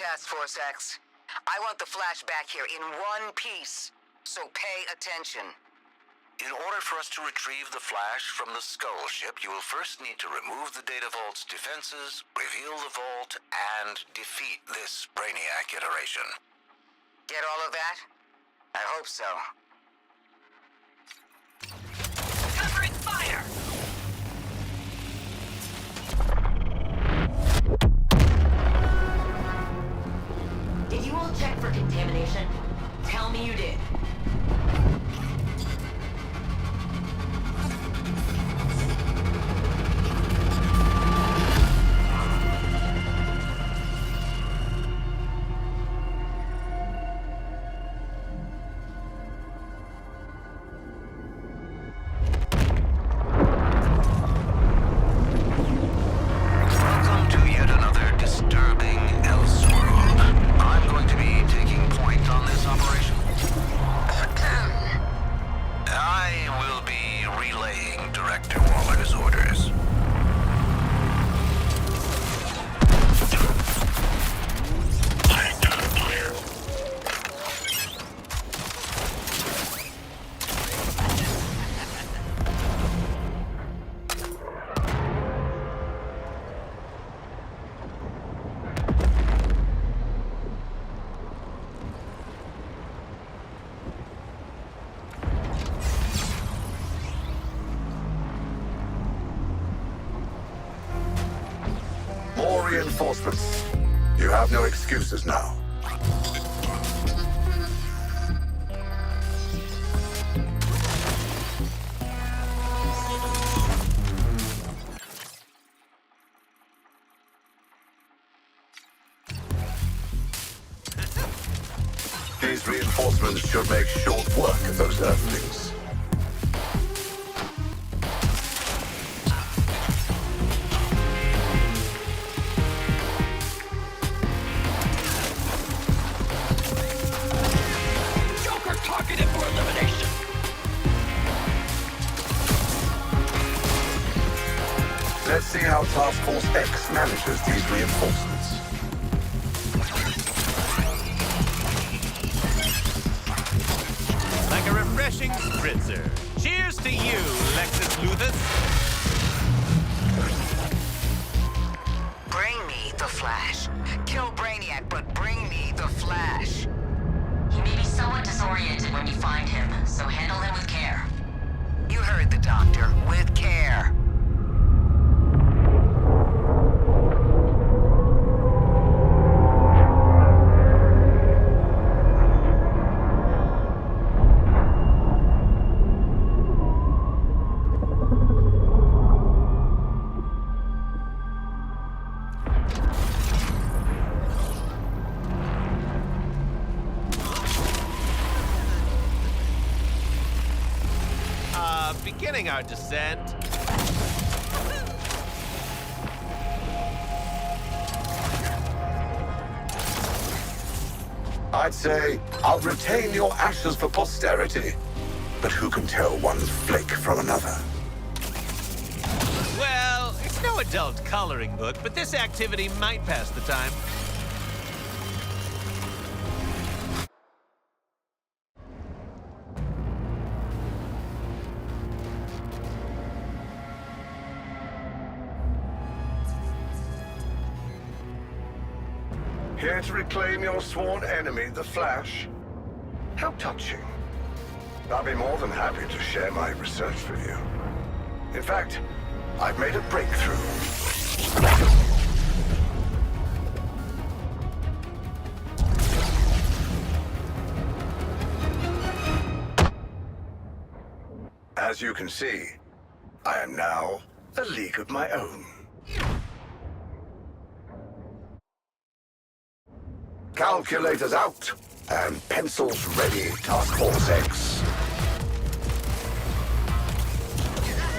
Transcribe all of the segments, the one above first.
Task Force X. I want the Flash back here in one piece, so pay attention. In order for us to retrieve the Flash from the Skull ship, you will first need to remove the Data Vault's defenses, reveal the Vault, and defeat this Brainiac iteration. Get all of that? I hope so. Covering fire! Did you all check for contamination? Tell me you did. Reinforcements. You have no excuses now. These reinforcements should make short work of those Earthlings. Let's see how Task Force X manages these reinforcements. Like a refreshing spritzer. Cheers to you, Lexus Luthus. Bring me the Flash. Kill Brainiac, but bring me the Flash. He may be somewhat disoriented when you find him, so handle him with care. You heard the doctor. With care. Beginning our descent. I'd say I'll retain your ashes for posterity, but who can tell one flake from another? Well, it's no adult coloring book, but this activity might pass the time. Here to reclaim your sworn enemy, the Flash? How touching. I'll be more than happy to share my research with you. In fact, I've made a breakthrough. As you can see, I am now a league of my own. Calculators out, and pencils ready, Task Force X.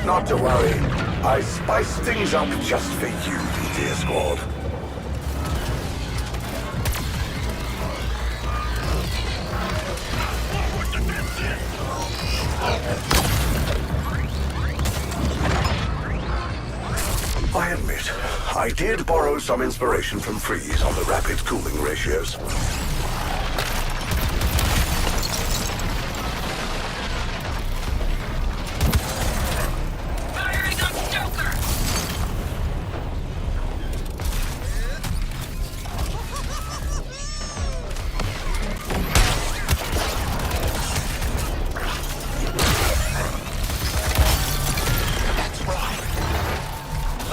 Not to worry, I spiced things up just for you, dear squad. I admit, I did borrow some inspiration from Freeze on the rapid cooling ratios. Firing on Stoker!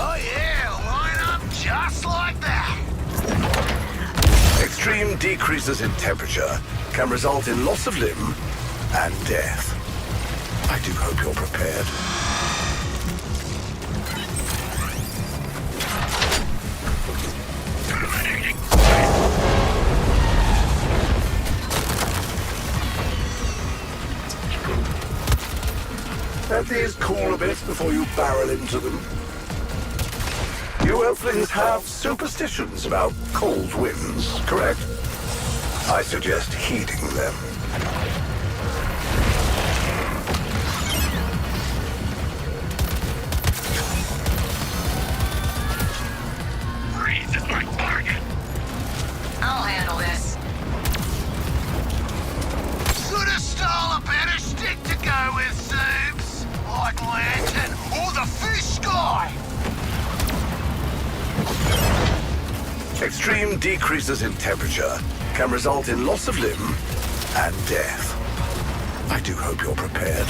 Oh yeah, line up just like that. Extreme decreases in temperature can result in loss of limb and death. I do hope you're prepared. Let these cool a bit before you barrel into them. You Earthlings have superstitions about cold winds, correct? I suggest heeding them. Freeze is my target. I'll handle this. Coulda stole a better stick to go with, Soups. Like Lantern or the fish guy. Extreme decreases in temperature can result in loss of limb and death. I do hope you're prepared.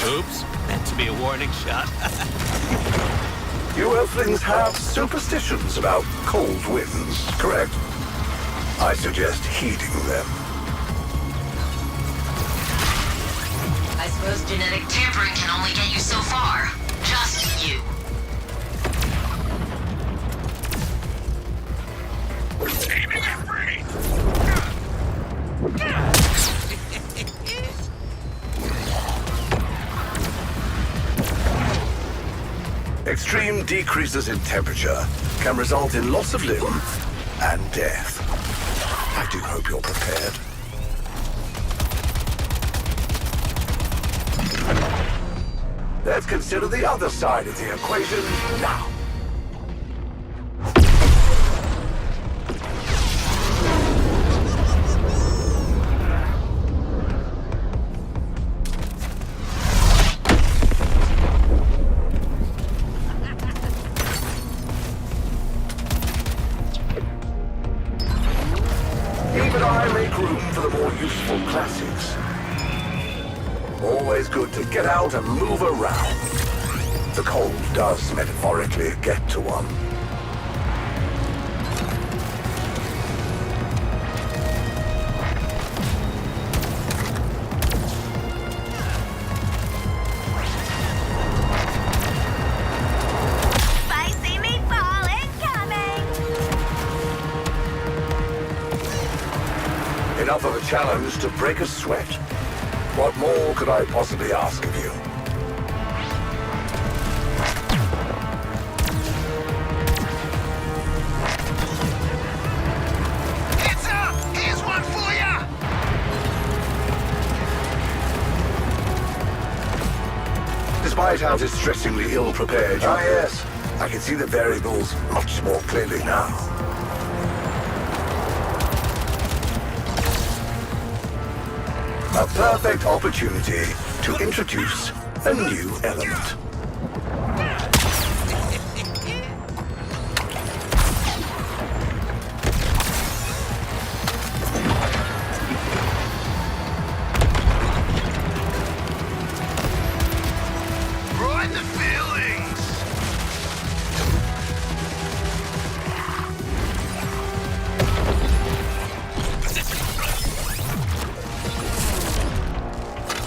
Oops, meant to be a warning shot. You Earthlings have superstitions about cold winds, correct? I suggest heeding them. I suppose genetic tampering can only get you so far. Just you. Extreme decreases in temperature can result in loss of limb and death. I do hope you're prepared. Let's consider the other side of the equation now. Even I make room for the more useful classics. Always good to get out and move around. The cold does metaphorically get to one. Spicy meatball incoming! Enough of a challenge to break a sweat. What more could I possibly ask of you? It's up! Here's one for ya! Despite how distressingly ill-prepared you... Ah, yes. I can see the variables much more clearly now. A perfect opportunity to introduce a new element. Right the feelings!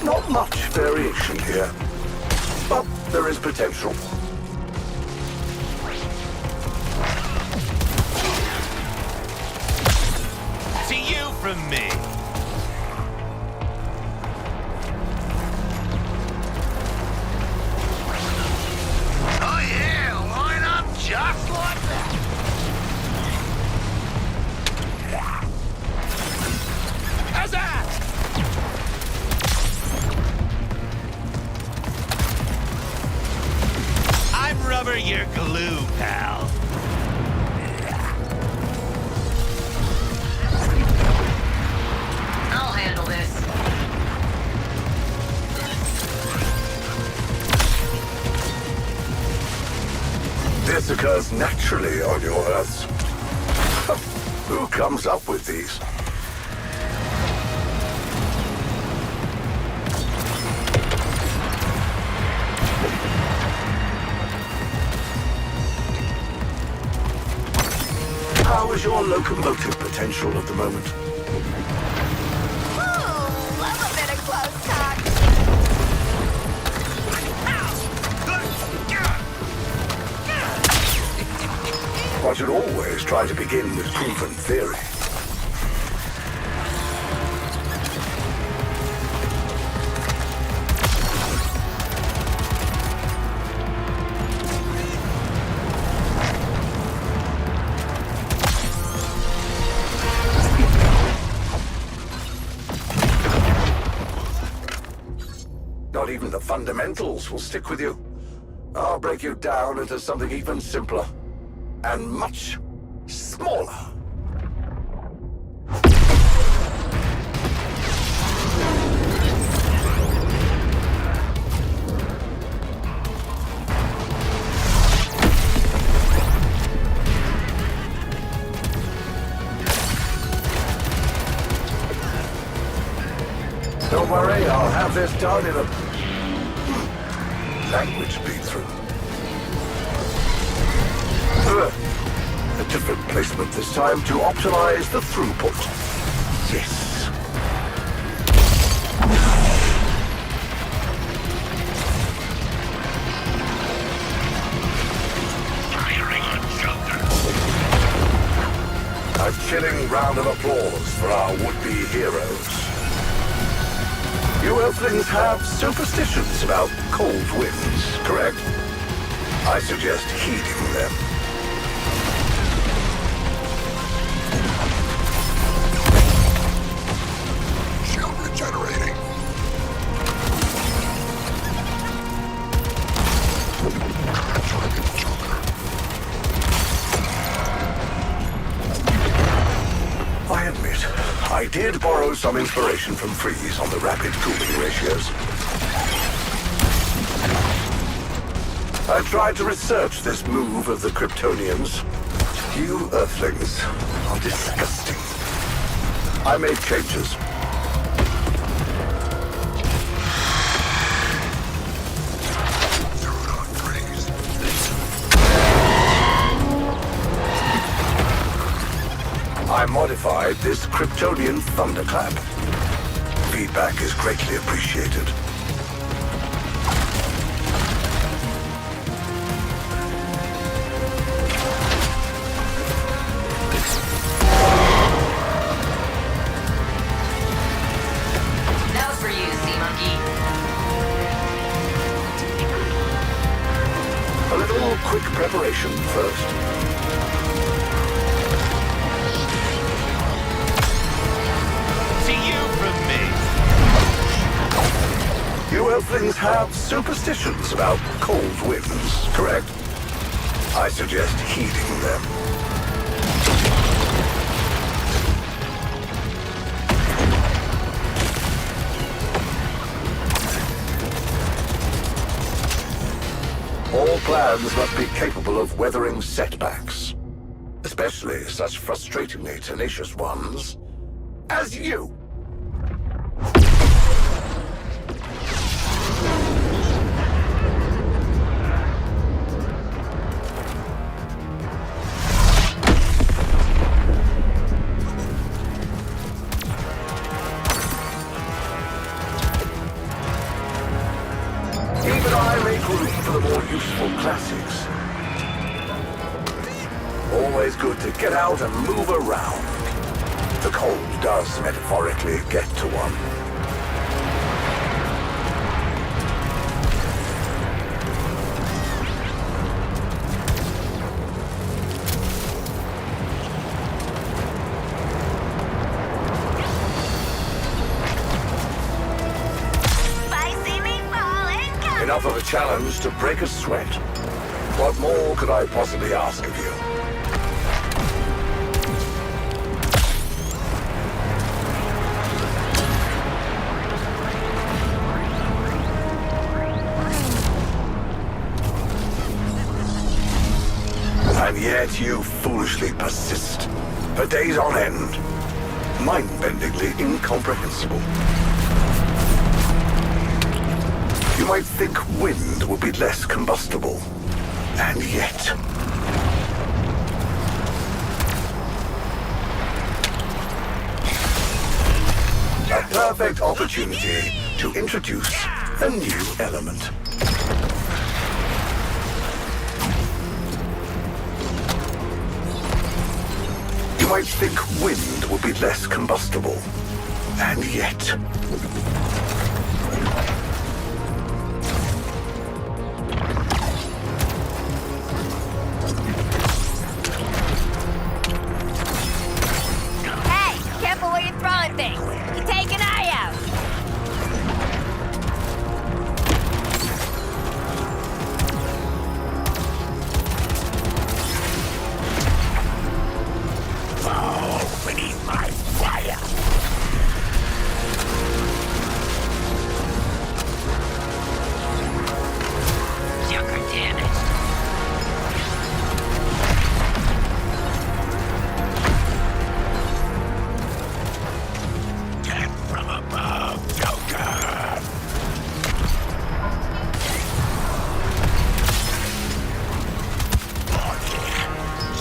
Not much variation here, but there is potential. To you from me. Oh yeah, line up just glue, pal. I'll handle this. This occurs naturally on your Earths. Who comes up with these? How is your locomotive potential at the moment? Ooh, love a bit of close talk. One should always try to begin with proven theory. Not even the fundamentals will stick with you. I'll break you down into something even simpler. And much smaller. Don't worry, I'll have this done in a language beat-through. A different placement this time to optimize the throughput. Yes. Firing on Joker. A chilling round of applause for our would-be heroes. You Earthlings have superstitions about cold winds, correct? I suggest heeding them. Shield regenerating. Target Joker. I admit, I did borrow some inspiration from Freeze on the rapid cooling ratios. I tried to research this move of the Kryptonians. You Earthlings are disgusting. I made changes. Throw it on Freeze. I modified this Kryptonian thunderclap. Feedback is greatly appreciated. That was for you, Sea Monkey. A little quick preparation first. To you from me. You Earthlings have superstitions about cold winds, correct? I suggest heeding them. All plans must be capable of weathering setbacks, especially such frustratingly tenacious ones as you. Even I make room for the more useful classics. Always good to get out and move around. The cold does metaphorically get to one. Spicy meatball incoming! Enough of a challenge to break a sweat. What more could I possibly ask of you? And yet you foolishly persist. For days on end. Mind-bendingly incomprehensible. You might think wind would be less combustible. And yet... a perfect opportunity to introduce a new element. You might think wind would be less combustible. And yet... Hey, careful where you're throwing things. You take an eye out. beneath my fire. Sugar damage. Death from above, Joker.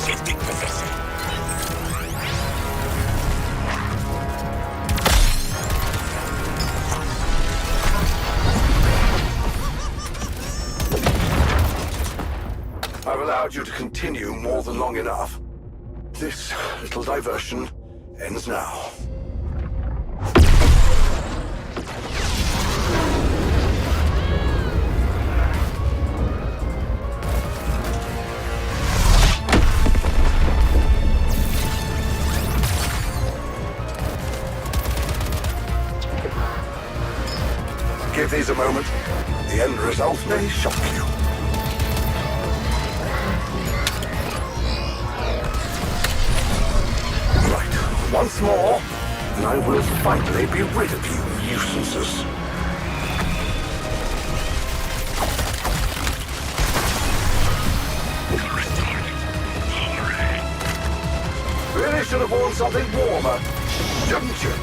Shifting position. I've allowed you to continue more than long enough. This little diversion ends now. Give these a moment. The end result may shock you. Right, once more, and I will finally be rid of you, nuisances. Really should have worn something warmer, shouldn't you?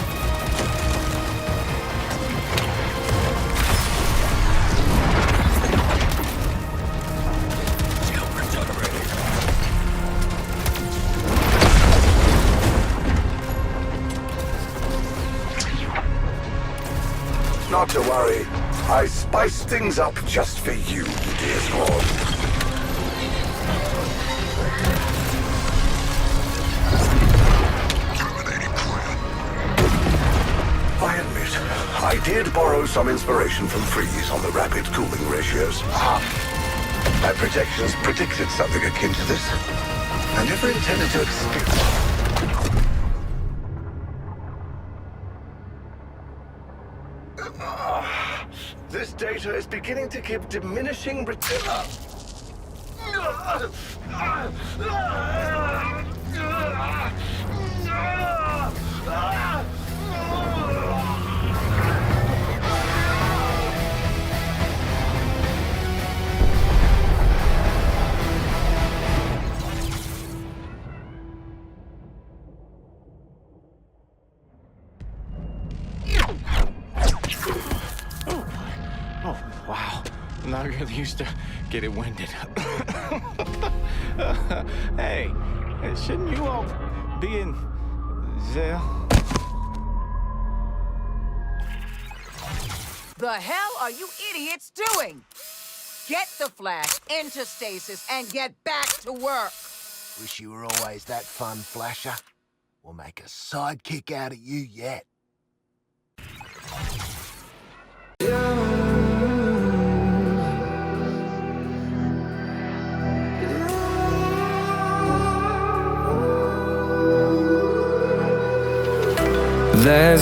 Not to worry. I spiced things up just for you, dear Squad. Terminating plan. I admit, I did borrow some inspiration from Freeze on the rapid cooling ratios. My projections predicted something akin to this. I never intended to escape. This data is beginning to give diminishing return. Oh, wow. Not really used to get it winded. Hey, shouldn't you all be in there? The hell are you idiots doing? Get the Flash into stasis and get back to work. Wish you were always that fun, Flasher. We'll make a sidekick out of you yet. There's